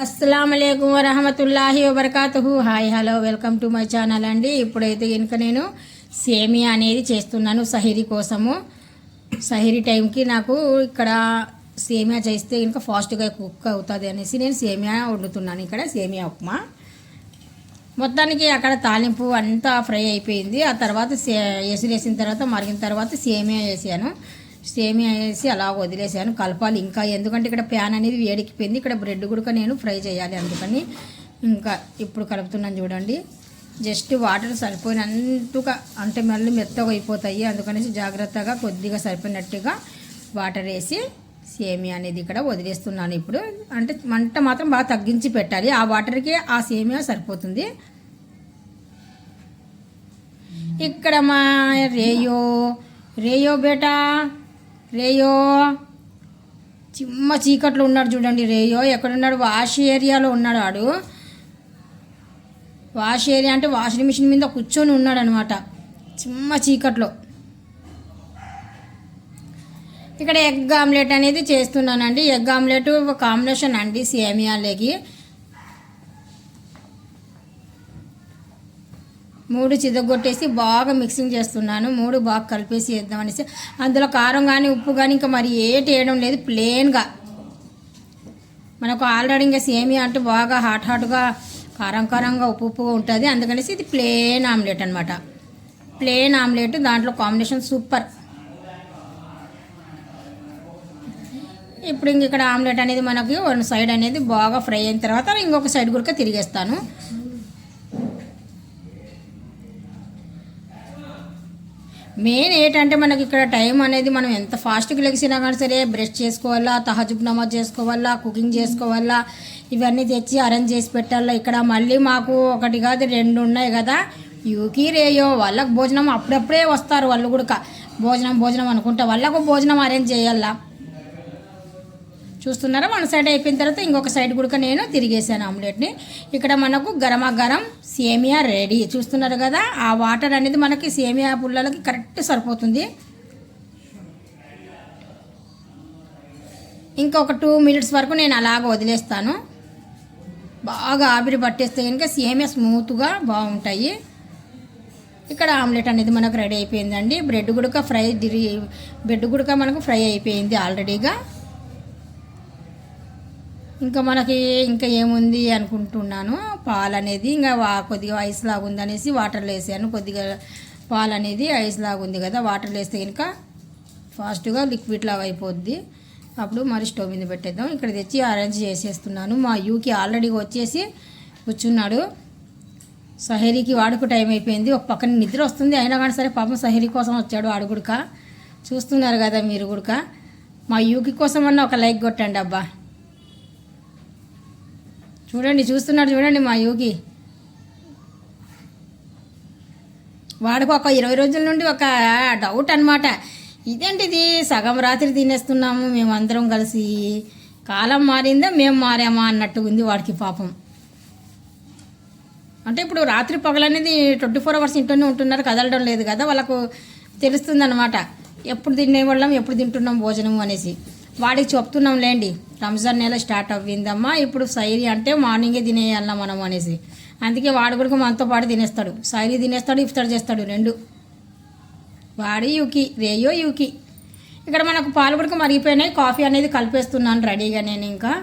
అస్సలాము అలైకుం వరహమతుల్లాహి వబర్కాతుహు. Hi hello welcome to my channel అండి. ఇప్పుడైతే కనుక నేను సేమియా అనేది చేస్తున్నాను సహరీ కోసము. సహరీ టైంకి నాకు ఇక్కడ సేమియా చేస్తే కనుక ఫాస్ట్గా కుక్ అవుతుంది అనేసి నేను సేమియా వండుతున్నాను. ఇక్కడ సేమియా ఉప్మా మొత్తానికి అక్కడ తాలింపు అంతా ఫ్రై అయిపోయింది. ఆ తర్వాత ఎసురు వేసిన తర్వాత మరిగిన తర్వాత సేమియా వేసాను. సేమియా వేసి అలా వదిలేసాను. కలపాలి ఇంకా, ఎందుకంటే ఇక్కడ ప్యాన్ అనేది వేడెక్కిపోయింది. ఇక్కడ బ్రెడ్ కూడా నేను ఫ్రై చేయాలి, అందుకని ఇంకా ఇప్పుడు కలుపుతున్నాను. చూడండి, జస్ట్ వాటర్ సరిపోయినంతగా, అంటే మళ్ళీ మెత్తగా అయిపోతాయి, అందుకనేసి జాగ్రత్తగా కొద్దిగా సరిపోయినట్టుగా వాటర్ వేసి సేమియా అనేది ఇక్కడ వదిలేస్తున్నాను. ఇప్పుడు అంటే మంట మాత్రం బాగా తగ్గించి పెట్టాలి, ఆ వాటర్కి ఆ సేమియా సరిపోతుంది. ఇక్కడ మా రేయో బేటా రేయో చిమ్మ చీకట్లో ఉన్నాడు. చూడండి, రేయో ఎక్కడున్నాడు? వాష్ ఏరియాలో ఉన్నాడు. ఆడు వాష్ ఏరియా అంటే వాషింగ్ మిషన్ మీద కూర్చొని ఉన్నాడు అనమాట, చిమ్మ చీకట్లో. ఇక్కడ ఎగ్ ఆమ్లెట్ అనేది చేస్తున్నానండి. ఎగ్ ఆమ్లెట్ ఒక కాంబినేషన్ అండి సేమియాలకి. 3 చితగొట్టేసి బాగా మిక్సింగ్ చేస్తున్నాను. 3 బాగా కలిపేసి వేద్దామనేసి. అందులో కారం కానీ ఉప్పు కానీ ఇంకా మరి ఏటి వేయడం లేదు, ప్లెయిన్గా. మనకు ఆల్రెడీ ఇంకా సేమియా అంటే బాగా హాట్గా కారంగా ఉప్పుగా ఉంటుంది, అందుకనేసి ఇది ప్లెయిన్ ఆమ్లెట్ అనమాట. ప్లెయిన్ ఆమ్లెట్, దాంట్లో కాంబినేషన్ సూపర్. ఇప్పుడు ఇంక ఇక్కడ ఆమ్లెట్ అనేది మనకి 1 సైడ్ అనేది బాగా ఫ్రై అయిన తర్వాత ఇంకొక సైడ్ కూడా తిరిగేస్తాను. మెయిన్ ఏంటంటే మనకి ఇక్కడ టైం అనేది మనం ఎంత ఫాస్ట్గా లెగిసినా కానీ సరే బ్రష్ చేసుకోవాలా, తహజుద్ నమాజ్ చేసుకోవాలా, కుకింగ్ చేసుకోవాలా, ఇవన్నీ తెచ్చి అరేంజ్ చేసి పెట్టాలా. ఇక్కడ మళ్ళీ మాకు 1 కాదు 2 ఉన్నాయి కదా, యూకి రేయో. వాళ్ళకు భోజనం అప్పుడప్పుడే వస్తారు, వాళ్ళు కూడా భోజనం అనుకుంటా వాళ్ళకు భోజనం అరేంజ్ చేయాలా. చూస్తున్నారా, 1 సైడ్ అయిపోయిన తర్వాత ఇంకొక సైడ్ కూడా నేను తిరిగేసాను ఆమ్లెట్ని. ఇక్కడ మనకు గరం సేమియా రెడీ. చూస్తున్నారు కదా, ఆ వాటర్ అనేది మనకి సేమియా పుల్లలకి కరెక్ట్ సరిపోతుంది. ఇంకొక 2 మినిట్స్ వరకు నేను అలాగ వదిలేస్తాను. బాగా ఆవిరి పట్టేస్తే కనుక సేమియా స్మూత్గా బాగుంటాయి. ఇక్కడ ఆమ్లెట్ అనేది మనకు రెడీ అయిపోయిందండి. బ్రెడ్ గుడక మనకు ఫ్రై అయిపోయింది ఆల్రెడీగా. ఇంకా మనకి ఇంకా ఏముంది అనుకుంటున్నాను, పాలు అనేది ఇంకా కొద్దిగా ఐస్ లాగా ఉందనేసి వాటర్లో వేసాను. కొద్దిగా పాలు అనేది ఐస్ లాగా ఉంది కదా, వాటర్లో వేస్తే కనుక ఫాస్ట్గా లిక్విడ్ లాగా అయిపోద్ది. అప్పుడు మరి స్టవ్ మీద పెట్టేద్దాం. ఇక్కడ తెచ్చి అరేంజ్ చేసేస్తున్నాను. మా యూకి ఆల్రెడీ వచ్చేసి కూర్చున్నాడు. సహరీకి వాడుకు టైం అయిపోయింది, ఒక పక్కన నిద్ర వస్తుంది, అయినా కానీ సరే పాపం సహరీ కోసం వచ్చాడు ఆడు గుడక. చూస్తున్నారు కదా మీరు గుడక. మా యూకి కోసం అన్న ఒక లైక్ కొట్టండి అబ్బా. చూస్తున్నాడు మా యోగి. వాడికి ఒక 20 రోజుల నుండి ఒక డౌట్ అనమాట, ఇదేంటిది సగం రాత్రి తినేస్తున్నాము మేమందరం కలిసి, కాలం మారిందా మేము మారామా అన్నట్టు ఉంది వాడికి పాపం. అంటే ఇప్పుడు రాత్రి పగలనేది 24 అవర్స్ ఇంట్లోనే ఉంటున్నారు, కదలడం లేదు కదా, వాళ్ళకు తెలుస్తుంది అనమాట ఎప్పుడు తినేవాళ్ళం ఎప్పుడు తింటున్నాం భోజనం అనేసి. వాడికి చెప్తున్నాం లేండి, రంజాన్ నెల స్టార్ట్ అవ్విందమ్మా, ఇప్పుడు సైరీ అంటే మార్నింగే తినేయాలన్నా మనం అనేసి. అందుకే వాడు కూడా మనతో పాటు తినేస్తాడు, సైరీ తినేస్తాడు, ఇఫ్తార్ చేస్తాడు 2. వాడి యూకి రేయో యూకి. ఇక్కడ మనకు పాలు కూడా మరిగిపోయినాయి, కాఫీ అనేది కలిపేస్తున్నాను రెడీగా. నేను ఇంకా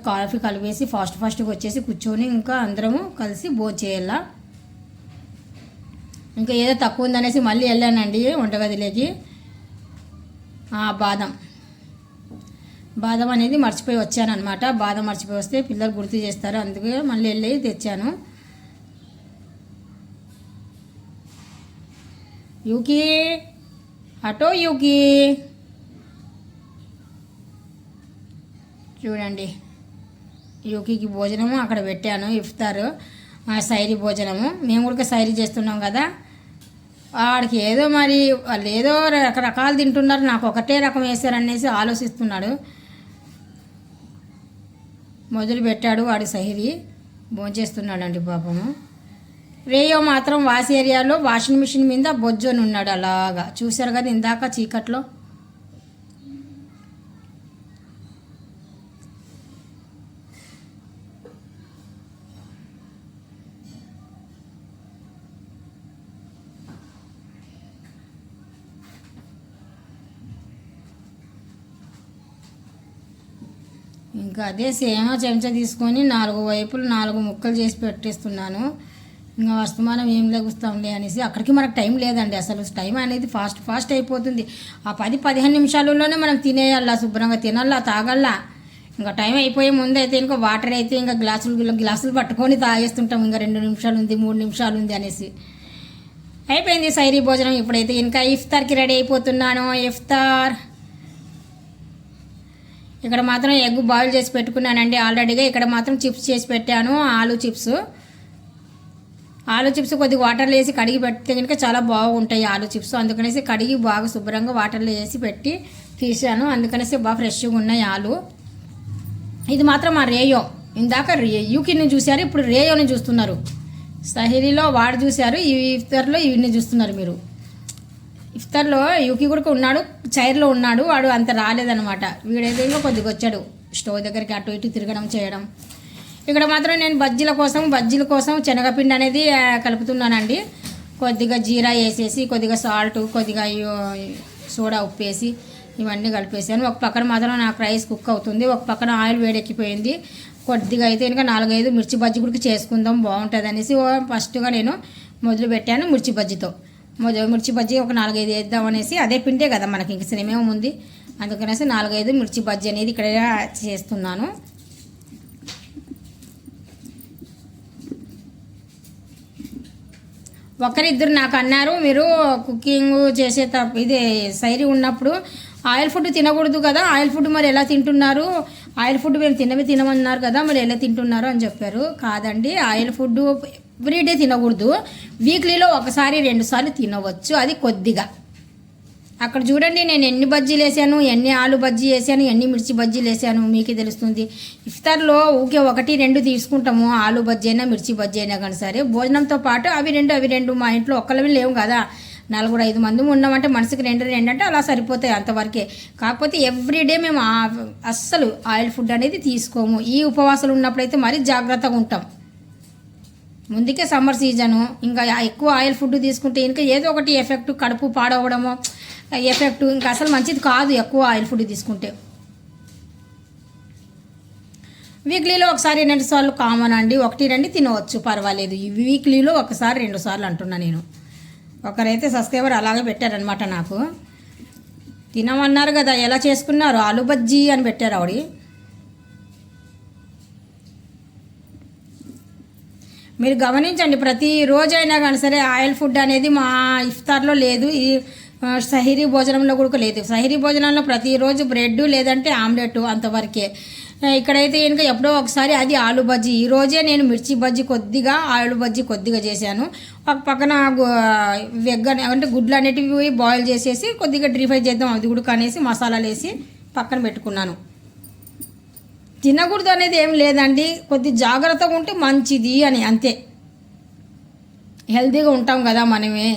కాఫీ కలిపేసి ఫాస్ట్గా వచ్చేసి కూర్చొని ఇంకా అందరము కలిసి భోజనం చేయాలా. ఇంకా ఏదో తక్కువ ఉందనేసి మళ్ళీ వెళ్ళానండి వంటగదిలోకి. బాదం అనేది మర్చిపోయి వచ్చానమాట. బాదం మర్చిపోయి వస్తే పిల్లలు గుర్తు చేస్తారు, అందుకే మళ్ళీ వెళ్ళి తెచ్చాను. యూకి అటో యూకి. చూడండి, యూకి భోజనము అక్కడ పెట్టాను, ఇఫ్తారు సైరీ భోజనము. మేము కూడా సైరీ చేస్తున్నాం కదా, వాడికి ఏదో మరి వాళ్ళు ఏదో రకరకాలు తింటున్నారు, నాకు ఒకటే రకం వేశారనేసి ఆలోచిస్తున్నాడు. మొదలు పెట్టాడు వాడి సహరీ, భోంచేస్తున్నాడండి పాపము. రేయో మాత్రం వాష్ ఏరియాలో వాషింగ్ మిషన్ మీద బొజ్జొని ఉన్నాడు అలాగా. చూశారు కదా ఇందాక చీకట్లో. ఇంకా అదే సేమ చెంచా తీసుకొని 4 వైపులు 4 ముక్కలు చేసి పెట్టేస్తున్నాను. ఇంకా వస్తమానం ఏం లెగుస్తాంలే అనేసి అక్కడికి మనకు టైం లేదండి. అసలు టైం అనేది ఫాస్ట్ అయిపోతుంది. ఆ 10-15 నిమిషాలలోనే మనం తినేయాలా, శుభ్రంగా తినాలా, తాగల్లా. ఇంకా టైం అయిపోయే ముందు అయితే ఇంకా వాటర్ అయితే ఇంకా గ్లాసులు పట్టుకొని తాగేస్తుంటాం. ఇంకా 2 నిమిషాలు ఉంది, 3 నిమిషాలు ఉంది అనేసి. అయిపోయింది సైరీ భోజనం. ఇప్పుడైతే ఇంకా ఇఫ్తార్కి రెడీ అయిపోతున్నాను. ఇఫ్తార్ ఇక్కడ మాత్రం ఎగ్ బాయిల్ చేసి పెట్టుకున్నానండి ఆల్రెడీగా. ఇక్కడ మాత్రం చిప్స్ చేసి పెట్టాను, ఆలు చిప్స్ కొద్దిగా వాటర్లో వేసి కడిగి పెడితే కనుక చాలా బాగుంటాయి ఆలు చిప్స్. అందుకనేసి కడిగి బాగా శుభ్రంగా వాటర్లో వేసి పెట్టి తీసాను. అందుకనేసి బాగా ఫ్రెష్గా ఉన్నాయి ఆలు. ఇది మాత్రం మా రేయో. ఇందాక యూకిని చూశారు, ఇప్పుడు రేయోని చూస్తున్నారు. సహిరీలో వాడు చూశారు, ఈ ఇఫ్తార్లో ఇవన్నీ చూస్తున్నారు మీరు. ఇఫ్తార్లో యూకి కూడా ఉన్నాడు, చైర్లో ఉన్నాడు. వాడు అంత రాలేదనమాట. వీడైతే ఇంకా కొద్దిగా వచ్చాడు స్టవ్ దగ్గరికి అటు ఇటు తిరగడం చేయడం. ఇక్కడ మాత్రం నేను బజ్జీల కోసం శనగపిండి అనేది కలుపుతున్నానండి. కొద్దిగా జీరా వేసేసి, కొద్దిగా సాల్ట్, కొద్దిగా సోడా ఉప్పు వేసి ఇవన్నీ కలిపేసాను. ఒక పక్కన మాత్రం నాకు రైస్ కుక్ అవుతుంది, ఒక పక్కన ఆయిల్ వేడెక్కిపోయింది. కొద్దిగా అయితే ఇంకా 4-5 మిర్చి బజ్జీ కూడా చేసుకుందాం బాగుంటుంది అనేసి ఫస్ట్గా నేను మొదలు పెట్టాను మిర్చి బజ్జీతో. మిర్చి బజ్జీ ఒక 4-5 వేద్దాం అనేసి. అదే పిండే కదా మనకి, ఇంక సినిమేమో ఉంది. అందుకనేసి 4-5 మిర్చి బజ్జీ అనేది ఇక్కడ చేస్తున్నాను. ఒకరిద్దరు నాకు అన్నారు, మీరు కుకింగ్ చేసే ఇది సైరీ ఉన్నప్పుడు ఆయిల్ ఫుడ్ తినకూడదు కదా, ఆయిల్ ఫుడ్ మరి ఎలా తింటున్నారు, ఆయిల్ ఫుడ్ మేము తినమన్నారు కదా, మరి ఎలా తింటున్నారు అని చెప్పారు. కాదండి, ఆయిల్ ఫుడ్ ఎవ్రీడే తినకూడదు, వీక్లీలో 1-2 సార్లు తినవచ్చు, అది కొద్దిగా. అక్కడ చూడండి నేను ఎన్ని బజ్జీలు వేసాను, ఎన్ని ఆలు బజ్జీ వేసాను, ఎన్ని మిర్చి బజ్జీలు వేసాను మీకే తెలుస్తుంది. ఇఫ్తార్లో ఊకే 1-2 తీసుకుంటాము, ఆలు బజ్జీ అయినా మిర్చి బజ్జీ అయినా కానీ సరే. భోజనంతో పాటు అవి రెండు మా ఇంట్లో ఒక్కళ్ళవి లేవు కదా, 4-5 మంది ఉన్నామంటే మనిషికి 2 అంటే అలా సరిపోతాయి, అంతవరకే. కాకపోతే ఎవ్రీడే మేము అస్సలు ఆయిల్ ఫుడ్ అనేది తీసుకోము. ఈ ఉపవాసాలు ఉన్నప్పుడైతే మరీ జాగ్రత్తగా ఉంటాం. ముందుకే సమ్మర్ సీజను, ఇంకా ఎక్కువ ఆయిల్ ఫుడ్ తీసుకుంటే ఇంకా ఏదో ఒకటి ఎఫెక్ట్, కడుపు పాడవడము ఎఫెక్ట్, ఇంకా అసలు మంచిది కాదు ఎక్కువ ఆయిల్ ఫుడ్ తీసుకుంటే. వీక్లీలో 1-2 సార్లు కామన్ అండి, 1-2 తినవచ్చు పర్వాలేదు. వీక్లీలో 1-2 సార్లు అంటున్నా నేను. ఒకరైతే సబ్స్క్రైబర్ అలాగే పెట్టారనమాట నాకు. తినమన్నారు కదా, ఎలా చేసుకున్నారు ఆలు బజ్జీ అని పెట్టారు ఆవిడ. మీరు గమనించండి, ప్రతిరోజు అయినా కానీ సరే ఆయిల్ ఫుడ్ అనేది మా ఇఫ్తార్లో లేదు, ఈ సహిరీ భోజనంలో కూడా లేదు. సహిరీ భోజనంలో ప్రతిరోజు బ్రెడ్ లేదంటే ఆమ్లెట్, అంతవరకే. ఇక్కడైతే ఇంకా ఎప్పుడో ఒకసారి అది ఆలు బజ్జీ. ఈరోజే నేను మిర్చి బజ్జీ కొద్దిగా, ఆలు బజ్జీ కొద్దిగా చేశాను. ఒక పక్కన వెగ్ అంటే గుడ్లు అనేటివి బాయిల్ చేసేసి కొద్దిగా డ్రీ ఫ్రై చేద్దాం అది కూడా కనేసి మసాలాలు వేసి పక్కన పెట్టుకున్నాను. తినకూడదు అనేది ఏం లేదండి, కొద్ది జాగ్రత్తగా ఉంటే మంచిది అని, అంతే. హెల్తీగా ఉంటాం కదా మనమే.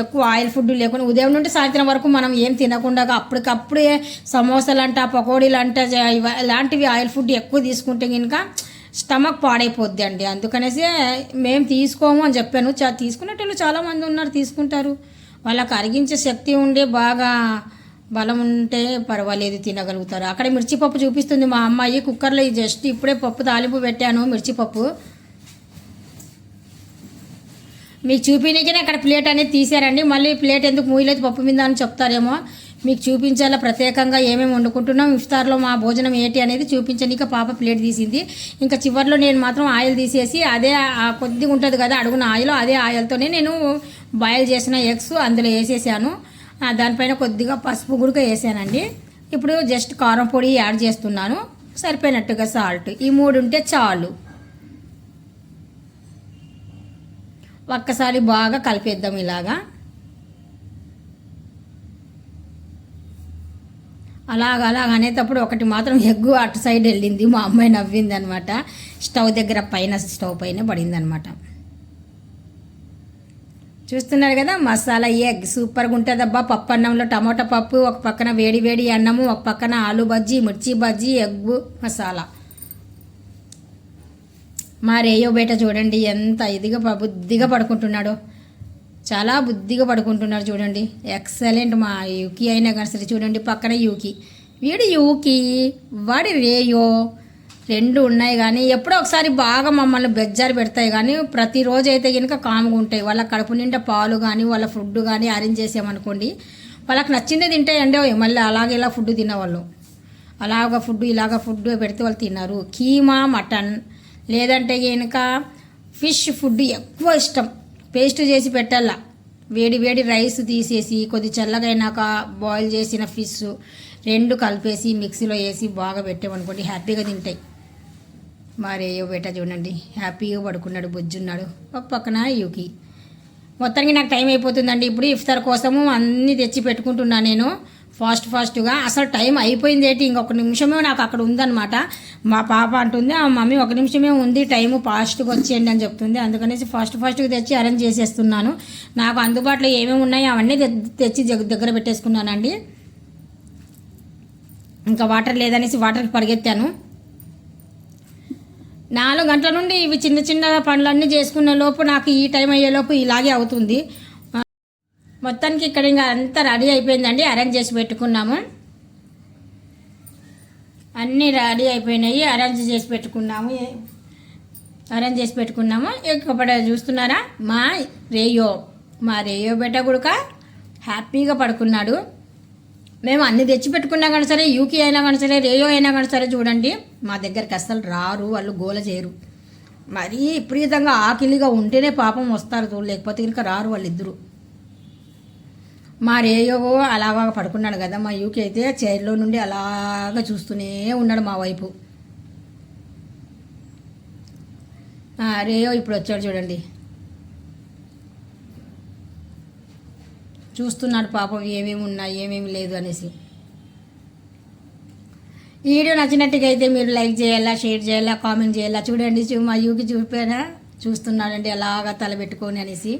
ఎక్కువ ఆయిల్ ఫుడ్ లేకుండా ఉదయం నుండి సాయంత్రం వరకు మనం ఏం తినకుండా అప్పటికప్పుడే సమోసాలంట, పకోడీలంట ఇలాంటివి ఆయిల్ ఫుడ్ ఎక్కువ తీసుకుంటే కనుక స్టమక్ పాడైపోద్ది అండి. అందుకనేసి మేము తీసుకోము అని చెప్పాను. తీసుకునేటోళ్ళు చాలామంది ఉన్నారు, తీసుకుంటారు. వాళ్ళకి అరిగించే శక్తి ఉండే బాగా బలం ఉంటే పర్వాలేదు, తినగలుగుతారు. అక్కడ మిర్చిపప్పు చూపిస్తుంది మా అమ్మాయి కుక్కర్లో. జస్ట్ ఇప్పుడే పప్పు తాలింపు పెట్టాను, మిర్చిపప్పు. మీకు చూపించకనే అక్కడ ప్లేట్ అనేది తీసారండి. మళ్ళీ ప్లేట్ ఎందుకు మూయలేదు పప్పు మీద అని చెప్తారేమో. మీకు చూపించాలా ప్రత్యేకంగా ఏమేమి వండుకుంటున్నాం ఇఫ్తార్లో మా భోజనం ఏంటి అనేది చూపించనీక పాప ప్లేట్ తీసింది. ఇంకా చివరిలో నేను మాత్రం ఆయిల్ తీసేసి అదే కొద్దిగా ఉంటుంది కదా అడుగున ఆయిల్, అదే ఆయిల్తోనే నేను బాయిల్ చేసిన ఎగ్స్ అందులో వేసేసాను. దానిపైన కొద్దిగా పసుపు గుడక వేసానండి. ఇప్పుడు జస్ట్ కారం పొడి యాడ్ చేస్తున్నాను, సరిపోయినట్టుగా సాల్ట్. ఈ 3 ఉంటే చాలు. ఒక్కసారి బాగా కలిపేద్దాం ఇలాగా. అలాగ అనేటప్పుడు ఒకటి మాత్రం ఎగ్గు అటు సైడ్ వెళ్ళింది, మా అమ్మాయి నవ్వింది అనమాట. స్టవ్ దగ్గర స్టవ్ పైన పడింది అనమాట. చూస్తున్నారు కదా మసాలా ఎగ్ సూపర్గా ఉంటుంది అబ్బా. పప్పు అన్నంలో టమాటా పప్పు, ఒక పక్కన వేడి వేడి అన్నము, ఒక పక్కన ఆలు బజ్జీ, మిర్చి బజ్జీ, ఎగ్ మసాలా. మా రేయో బేట చూడండి ఎంత బుద్ధిగా పడుకుంటున్నాడో, చాలా బుద్ధిగా పడుకుంటున్నాడు చూడండి. ఎక్సలెంట్. మా యూకి అయినా కానీ సరే చూడండి, పక్కన యూకి, వీడు యూకి, వాడి రేయో. రెండు ఉన్నాయి. కానీ ఎప్పుడో ఒకసారి బాగా మమ్మల్ని బెజ్జారు పెడతాయి. కానీ ప్రతిరోజు అయితే కనుక కామ్గా ఉంటాయి. వాళ్ళ కడుపు నిండా పాలు కానీ వాళ్ళ ఫుడ్ కానీ అరేంజ్ చేసామనుకోండి, వాళ్ళకి నచ్చిందే తింటాయండి. మళ్ళీ అలాగే ఇలా ఫుడ్ తినేవాళ్ళు, అలాగ ఫుడ్ ఇలాగ ఫుడ్ పెడితే వాళ్ళు తిన్నారు. కీమా, మటన్ లేదంటే కనుక ఫిష్ ఫుడ్ ఎక్కువ ఇష్టం. పేస్ట్ చేసి పెట్టాల, వేడి వేడి రైస్ తీసేసి కొద్ది చల్లగైనాక బాయిల్ చేసిన ఫిష్ రెండు కలిపేసి మిక్సీలో వేసి బాగా పెట్టామనుకోండి, హ్యాపీగా తింటాయి. మరేయో బేట చూడండి, హ్యాపీగా పడుకున్నాడు, బొజ్జున్నాడు. ఒక పక్కన యూకి. మొత్తానికి నాకు టైం అయిపోతుందండి. ఇప్పుడు ఇఫ్తార్ కోసము అన్నీ తెచ్చి పెట్టుకుంటున్నాను నేను ఫాస్ట్గా. అసలు టైం అయిపోయింది ఏంటి, ఇంకొక నిమిషమే నాకు అక్కడ ఉందన్నమాట. మా పాప అంటుంది, ఆ మమ్మీ ఒక నిమిషమే ఉంది, టైము ఫాస్ట్గా వచ్చేయండి అని చెప్తుంది. అందుకనేసి ఫాస్ట్గా తెచ్చి అరేంజ్ చేసేస్తున్నాను. నాకు అందుబాటులో ఏమేమి ఉన్నాయో అవన్నీ తెచ్చి దగ్గర పెట్టేసుకున్నానండి. ఇంకా వాటర్ లేదనేసి వాటర్కి పరిగెత్తాను. 4 గంటల నుండి ఇవి చిన్న చిన్న పనులన్నీ చేసుకున్న లోపు నాకు ఈ టైం అయ్యేలోపు ఇలాగే అవుతుంది. మొత్తానికి ఇక్కడ ఇంకా అంతా రెడీ అయిపోయిందండి. అరేంజ్ చేసి పెట్టుకున్నాము, అన్నీ రెడీ అయిపోయినాయి. అరేంజ్ చేసి పెట్టుకున్నాము. ఇక్కడ చూస్తున్నారా మా రేయో బెట్ట కూడా హ్యాపీగా పడుకున్నాడు. మేము అన్ని తెచ్చి పెట్టుకున్నా కానీ సరే, యూకి అయినా కానీ సరే, రేయో అయినా కానీ సరే చూడండి, మా దగ్గరికి అస్సలు రారు, వాళ్ళు గోల చేయరు. మరీ విపరీతంగా ఆకలిగా ఉంటేనే పాపం వస్తారు, లేకపోతే కనుక రారు వాళ్ళిద్దరు. మా రేయో అలాగా పడుకున్నాడు కదా, మా యూకి అయితే చైర్లో నుండి అలాగా చూస్తూనే ఉన్నాడు మా వైపు. రేయో ఇప్పుడు వచ్చాడు చూడండి, చూస్తున్నాడు పాపం ఏమేమి ఉన్నాయి ఏమేమి లేదు అనేసి. ఈ వీడియో నచ్చినట్టుగా అయితే మీరు లైక్ చేయాలా, షేర్ చేయాలా, కామెంట్ చేయాలా. చూడండి మా యూకి చూస్తున్నాడండి అలాగా తల పెట్టుకొని అనేసి.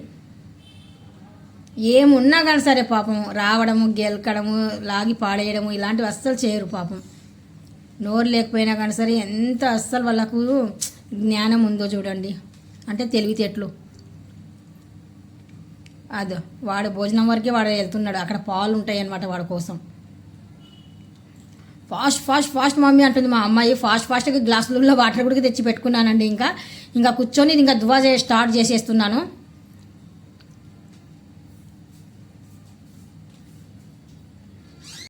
ఏమున్నా కానీ సరే పాపం రావడము, గెలకడము, లాగి పాడేయడము ఇలాంటివి అస్సలు చేయరు పాపం. నోరు లేకపోయినా కానీ సరే ఎంత అస్సలు వాళ్ళకు జ్ఞానం ఉందో చూడండి, అంటే తెలివితేటలు. అదో వాడు భోజనం వరకే వాడు వెళ్తున్నాడు, అక్కడ పాలు ఉంటాయి అన్నమాట వాడి కోసం. ఫాస్ట్ మమ్మీ అంటుంది మా అమ్మాయి. ఫాస్ట్గా గ్లాసులలో వాటర్ కూడా తెచ్చి పెట్టుకున్నానండి. ఇంకా కూర్చొని ఇంకా దువా స్టార్ట్ చేసేస్తున్నాను.